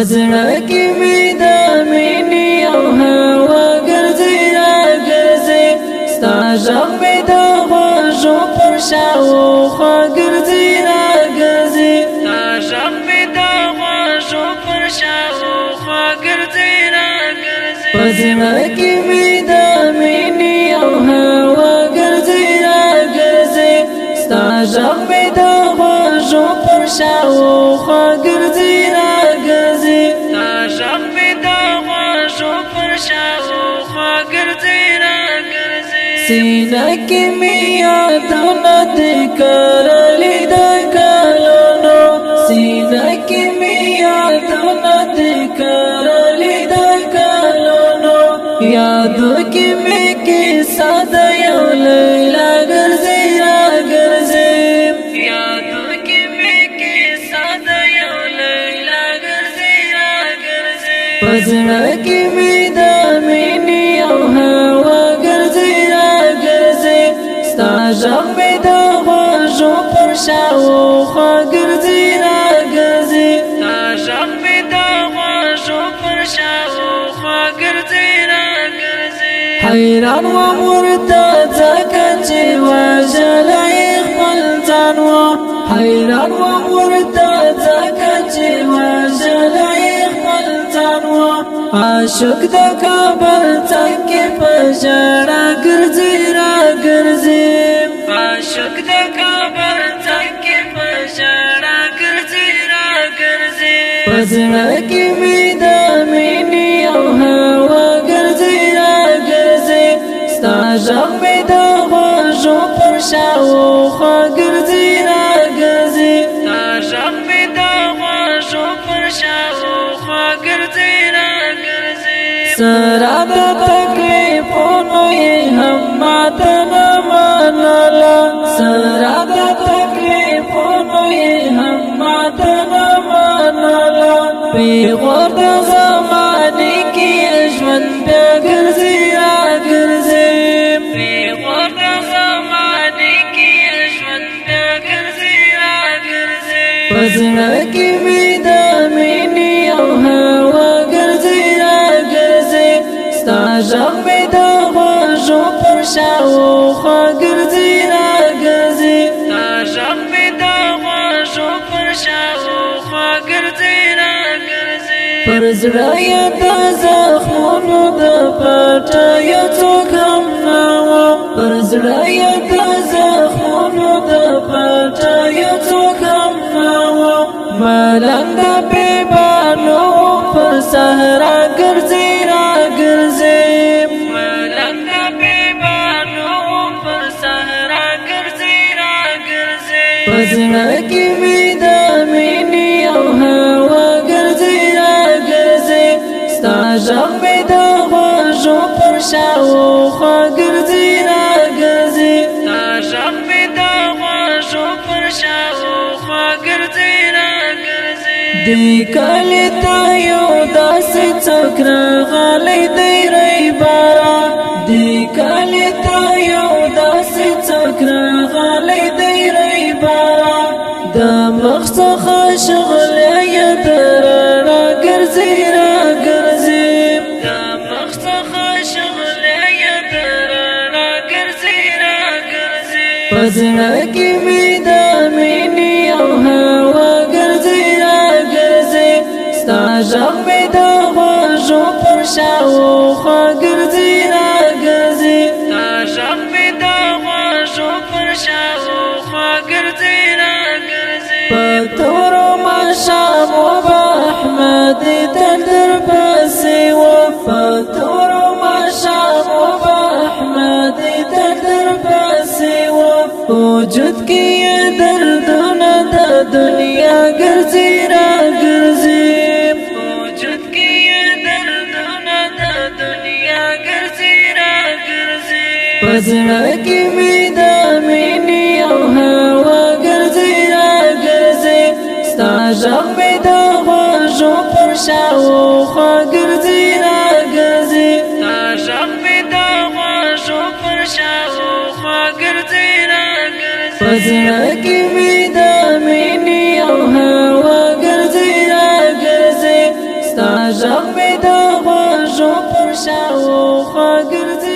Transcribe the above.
پزړه کې مې د مینې او هوا ګرځي را ګرځي ستا ږغ مې د غوږو پر شاوخوا ګرځي را ګرځي ستا ږغ مې د غوږو پر شاوخوا ګرځي را ګرځي پزړه کې مې د مینې او هوا ګرځي را ګرځي ستا ږغ مې د غوږو پر شاوخوا ګرځي را ګرځي ستا ږغ مې د غوږو پر شاوخوا ګرځي را ګرځي سینه کې مې یادونه دې کرلي د کلونو سینه کې مې یادونه دې کرلي د کلونو یادو کې مې کیسه د یو لیلا ګرځي را ګرځي یادو کې مې کیسه د یو لیلا ګرځي را ګرځي پزړه کې مې د مینې او هوا ګرځي را ګرځي ستا ږغ مې د غوږو پر شاوخوا ګرځي را ګرځي ستا ږغ مې د غوږو پر شاوخوا ګرځي را ګرځي حیران وم ورته ځکه چې وژلی خپل ځان وم حیران وم ورته ځکه چې وژلی خپل ځان وم عاشق د کابل څنګه په ژړا ګرځي را ګرځي عاشق د کابل څنګه په ژړا ګرځي را ګرځي پزړه کې مې د مینې او هوا ګرځي را ګرځي ستا ږغ مې د غوږو پر شاوخوا ګرځي را ګرځي ستا ږغ مې د غوږو پر شاوخوا ګرځي را ګرځي سره د تکلیفونو یې هم ماته نه منله سره د تکلیفونو یې هم ماته نه منله پیغور د زمانې کې ژوند بیا ګرځي را ګرځي پیغور د زمانې کې ژوند بیا ګرځي را ګرځي پزړه کې مې د مینې او هوا ګرځي را ګرځي ستا ږغ مې د غوږو پر شاوخوا ګرځي را ګرځي ستا ږغ مې د غوږو پر شاوخوا ګرځي را ګرځي پر زړه یې د زخمونو د پټیو څوک هم نه وه پر زړه یې د زخمونو د پټیو څوک هم نه وه ملنګ د بېبانو پر صحرا ګرځي را ګرځي ملنګ د بېبانو پر صحرا ګرځي را ګرځي پزړه کې مې د مینې او هوا ګرځي را ګرځي ستا ږغ مې د غوږو پر شاوخوا ګرځي را ګرځي ستا ږغ مې د غوږو پر شاوخوا ګرځي را ګرځي دې کلي ته یو داسې څوک راغلی دی ری باران دې کلي ته یو داسې څوک راغلی دی ری باران د مخ څخه شغلی یې د رڼا ګرځي را ګرځي د مخ څخه شغلی یې د رڼا ګرځي را ګرځي پزړه کې مې د مینې او هوا ګرځي را ګرځي ستا ږغ مې د غوږو پر شاوخوا ګرځي را ګرځي ستا ږغ مې د غوږو پر شاوخوا ګرځي را ګرځي په تورو ماښامو به احمد تل درپسې و په تورو ماښامو به احمد تل درپسې و وجود کې یې دردونه د دنیا ګرځي را ګرځي وجود کې یې دردونه د دنیا ګرځي را ګرځي پزړه کې مې د مینې او هوا ګرځي را ګرځي ستا ږغ مې د غوږو پر شاوخوا ګرځي را ګرځي ستا ږغ مې د غوږو پر شاوخوا ګرځي را ګرځي پزړه کې مې د مینې او هوا ګرځي را ګرځي ستا ږغ مې د غوږو پر شاوخوا ګرځي